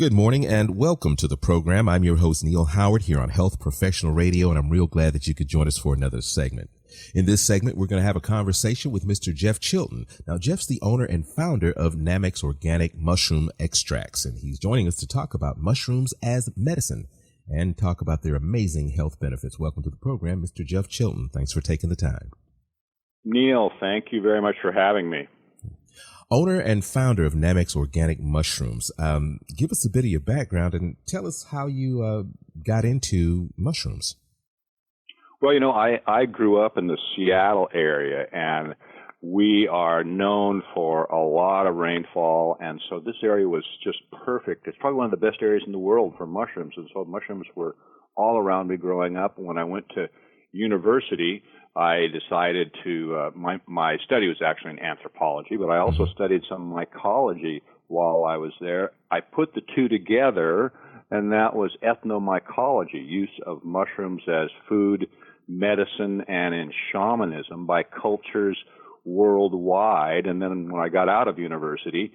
Good morning and welcome to the program. I'm your host, Neil Howard, here on Health Professional Radio, and I'm real glad that you could join us for another segment. In this segment, we're going to have a conversation with Mr. Jeff Chilton. Now, Jeff's the owner and founder of Nammex Organic Mushroom Extracts, and he's joining us to talk about mushrooms as medicine and talk about their amazing health benefits. Welcome to the program, Mr. Jeff Chilton. Thanks for taking the time. Neil, thank you very much for having me. Owner and founder of Nammex Organic Mushrooms. Give us a bit of your background and tell us how you got into mushrooms. Well, I grew up in the Seattle area, and we are known for a lot of rainfall, and so this area was just perfect. It's probably one of the best areas in the world for mushrooms, and so mushrooms were all around me growing up. When I went to university, I decided to, my study was actually in anthropology, but I also studied some mycology while I was there. I put the two together, and that was ethnomycology, use of mushrooms as food, medicine, and in shamanism by cultures worldwide. And then when I got out of university,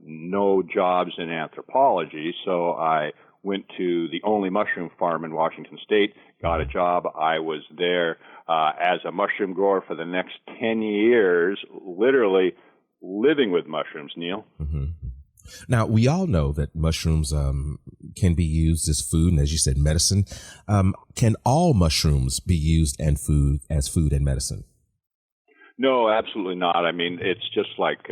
no jobs in anthropology, so I went to the only mushroom farm in Washington State, got a job. I was there as a mushroom grower for the next 10 years, literally living with mushrooms, Neil. Mm-hmm. Now, we all know that mushrooms can be used as food, and as you said, medicine. Can all mushrooms be used as food and medicine? No, absolutely not. I mean, it's just like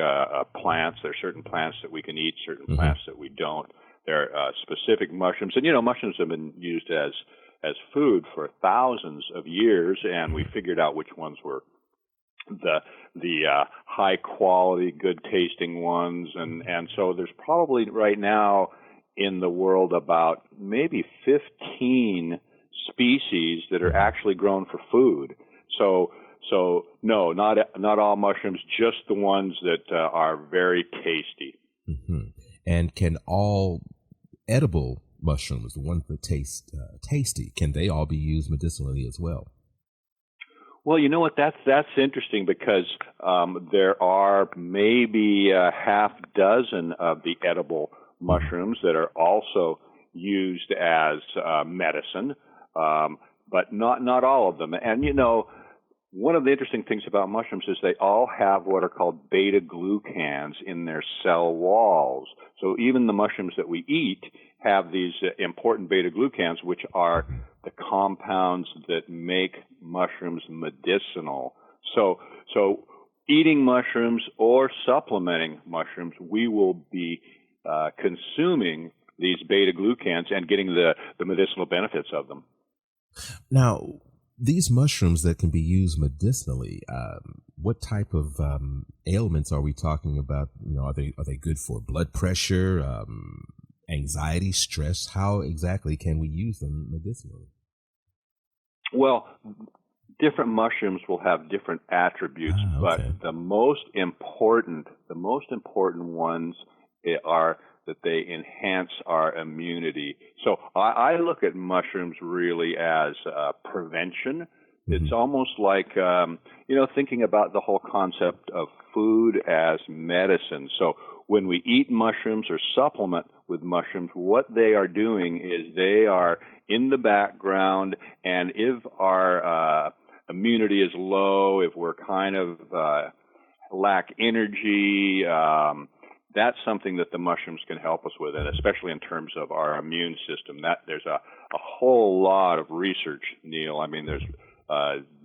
plants. There are certain plants that we can eat, certain plants that we don't. There are specific mushrooms, and mushrooms have been used as food for thousands of years, and we figured out which ones were the high quality, good tasting ones, and so there's probably right now in the world about maybe 15 species that are actually grown for food. So no, not all mushrooms, just the ones that are very tasty. Mm-hmm. And can all edible mushrooms, the ones that taste tasty, can they all be used medicinally as well? Well, you know what? That's interesting because there are maybe a half dozen of the edible mushrooms that are also used as medicine, but not all of them. And one of the interesting things about mushrooms is they all have what are called beta-glucans in their cell walls. So even the mushrooms that we eat have these important beta-glucans, which are the compounds that make mushrooms medicinal. So eating mushrooms or supplementing mushrooms, we will be consuming these beta-glucans and getting the medicinal benefits of them. Now, these mushrooms that can be used medicinally, what type of ailments are we talking about? Are they good for blood pressure, anxiety, stress? How exactly can we use them medicinally? Well, different mushrooms will have different attributes, but the most important ones are that they enhance our immunity. So I look at mushrooms really as prevention. It's almost like, thinking about the whole concept of food as medicine. So when we eat mushrooms or supplement with mushrooms, what they are doing is they are in the background, and if our immunity is low, if we're kind of lack energy, that's something that the mushrooms can help us with, and especially in terms of our immune system. There's a whole lot of research, Neil. I mean, there's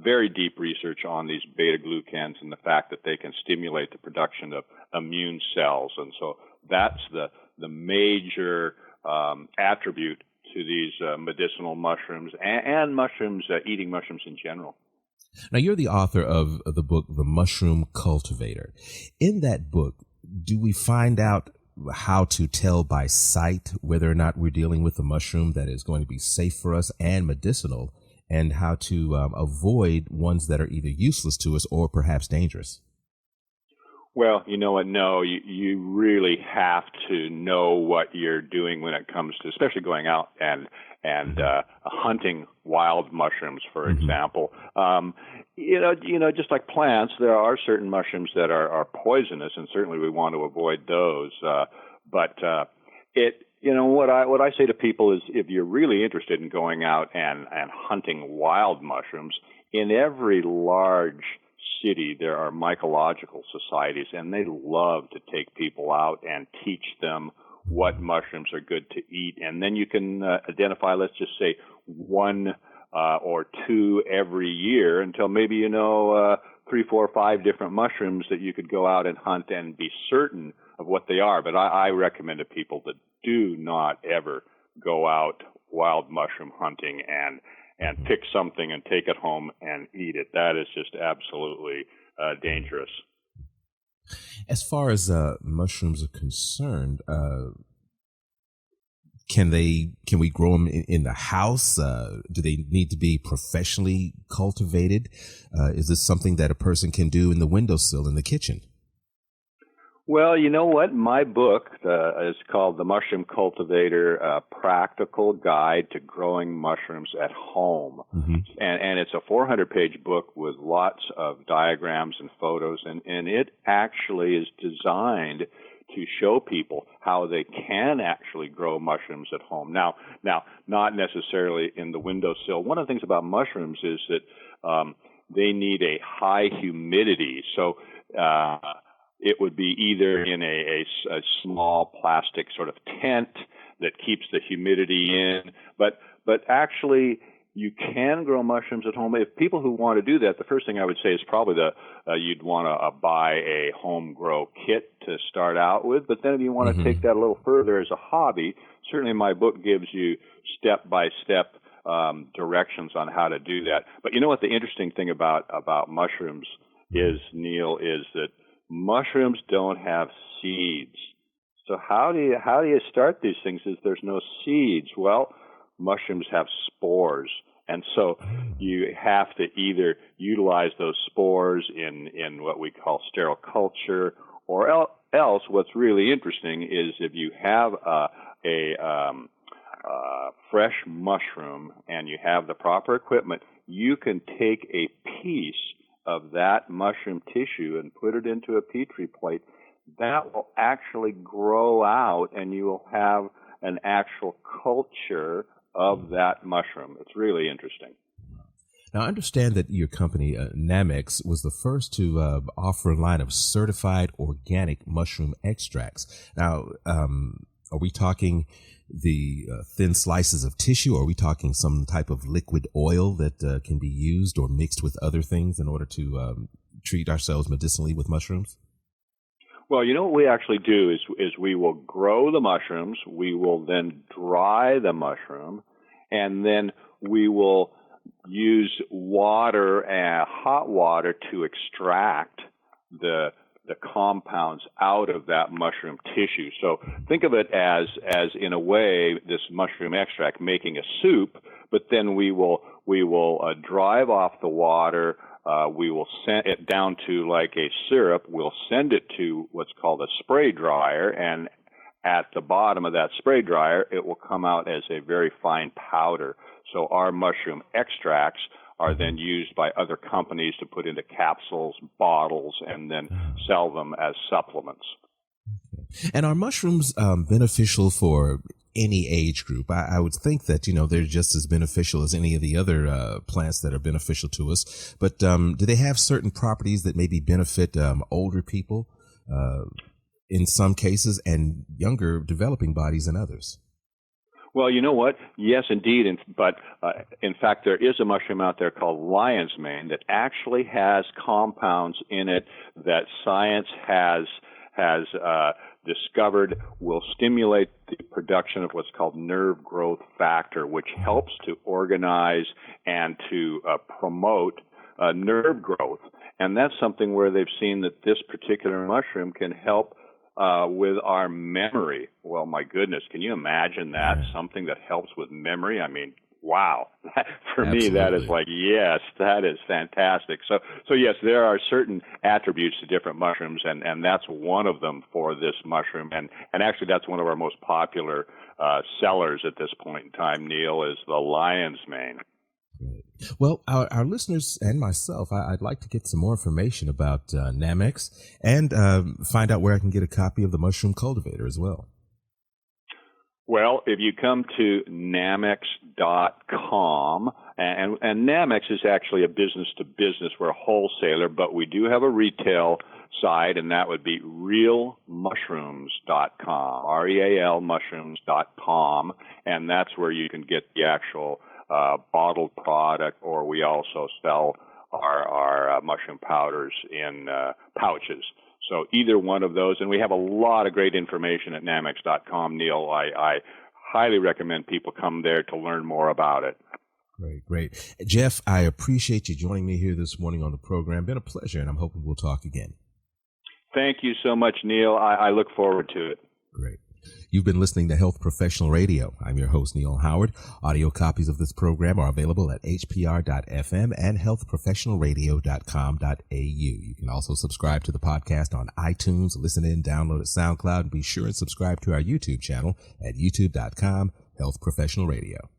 very deep research on these beta-glucans and the fact that they can stimulate the production of immune cells. And so that's the major attribute to these medicinal mushrooms and mushrooms, eating mushrooms in general. Now, you're the author of the book, The Mushroom Cultivator. In that book, do we find out how to tell by sight whether or not we're dealing with a mushroom that is going to be safe for us and medicinal, and how to avoid ones that are either useless to us or perhaps dangerous? Well, you know what? No, you really have to know what you're doing when it comes to, especially going out and hunting wild mushrooms, for example. Just like plants, there are certain mushrooms that are poisonous, and certainly we want to avoid those. But What I say to people is, if you're really interested in going out and hunting wild mushrooms, in every large city there are mycological societies, and they love to take people out and teach them what mushrooms are good to eat. And then you can identify, let's just say, one or two every year until maybe 3, 4, 5 different mushrooms that you could go out and hunt and be certain of what they are. But I recommend to people that do not ever go out wild mushroom hunting and pick something and take it home and eat it. That is just absolutely dangerous. As far as mushrooms are concerned, can we grow them in the house? Do they need to be professionally cultivated? Is this something that a person can do in the windowsill in the kitchen? Well, you know what? My book is called The Mushroom Cultivator, a Practical Guide to Growing Mushrooms at Home. Mm-hmm. And it's a 400-page book with lots of diagrams and photos, and it actually is designed to show people how they can actually grow mushrooms at home. Now, not necessarily in the windowsill. One of the things about mushrooms is that they need a high humidity. So it would be either in a small plastic sort of tent that keeps the humidity in, but actually you can grow mushrooms at home. If people who want to do that, the first thing I would say is probably you'd want to buy a home grow kit to start out with. But then if you want to take that a little further as a hobby, certainly my book gives you step-by-step directions on how to do that. But you know what the interesting thing about mushrooms is, Neil, is that mushrooms don't have seeds. So how do you start these things if there's no seeds? Well, mushrooms have spores, and so you have to either utilize those spores in what we call sterile culture, or else what's really interesting is if you have a fresh mushroom and you have the proper equipment, you can take a piece of that mushroom tissue and put it into a petri plate. That will actually grow out, and you will have an actual culture of that mushroom. It's really interesting. Now, I understand that your company, Nammex, was the first to offer a line of certified organic mushroom extracts. Now, are we talking the thin slices of tissue, or are we talking some type of liquid oil that can be used or mixed with other things in order to treat ourselves medicinally with mushrooms? Well, you know what we actually do is we will grow the mushrooms, we will then dry the mushroom, and then we will use water, hot water, to extract the compounds out of that mushroom tissue. So think of it as in a way, this mushroom extract making a soup, but then we will drive off the water. We will send it down to like a syrup. We'll send it to what's called a spray dryer, and at the bottom of that spray dryer, it will come out as a very fine powder. So our mushroom extracts are then used by other companies to put into capsules, bottles, and then sell them as supplements. Okay. And are mushrooms beneficial for any age group? I would think that, they're just as beneficial as any of the other plants that are beneficial to us. But do they have certain properties that maybe benefit older people in some cases and younger developing bodies in others? Well, you know what? Yes, indeed. But in fact, there is a mushroom out there called lion's mane that actually has compounds in it that science has discovered will stimulate the production of what's called nerve growth factor, which helps to organize and to promote nerve growth. And that's something where they've seen that this particular mushroom can help with our memory. Well, my goodness, can you imagine that? Yeah. Something that helps with memory? I mean, wow. For Absolutely. Me, that is like, yes, that is fantastic. So yes, there are certain attributes to different mushrooms, and that's one of them for this mushroom. And actually, that's one of our most popular sellers at this point in time, Neil, is the lion's mane. Right. Well, our listeners and myself, I'd like to get some more information about Nammex and find out where I can get a copy of the Mushroom Cultivator as well. Well, if you come to Nammex.com, and Nammex is actually a business-to-business. We're a wholesaler, but we do have a retail side, and that would be realmushrooms.com, REAL mushrooms.com, and that's where you can get the actual bottled product, or we also sell our mushroom powders in pouches. So either one of those, and we have a lot of great information at Nammex.com, Neil. I highly recommend people come there to learn more about it. Great. Jeff, I appreciate you joining me here this morning on the program. Been a pleasure, and I'm hoping we'll talk again. Thank you so much, Neil. I look forward to it. Great. You've been listening to Health Professional Radio. I'm your host, Neil Howard. Audio copies of this program are available at hpr.fm and healthprofessionalradio.com.au. You can also subscribe to the podcast on iTunes, listen in, download at SoundCloud, and be sure and subscribe to our YouTube channel at youtube.com, Health Professional Radio.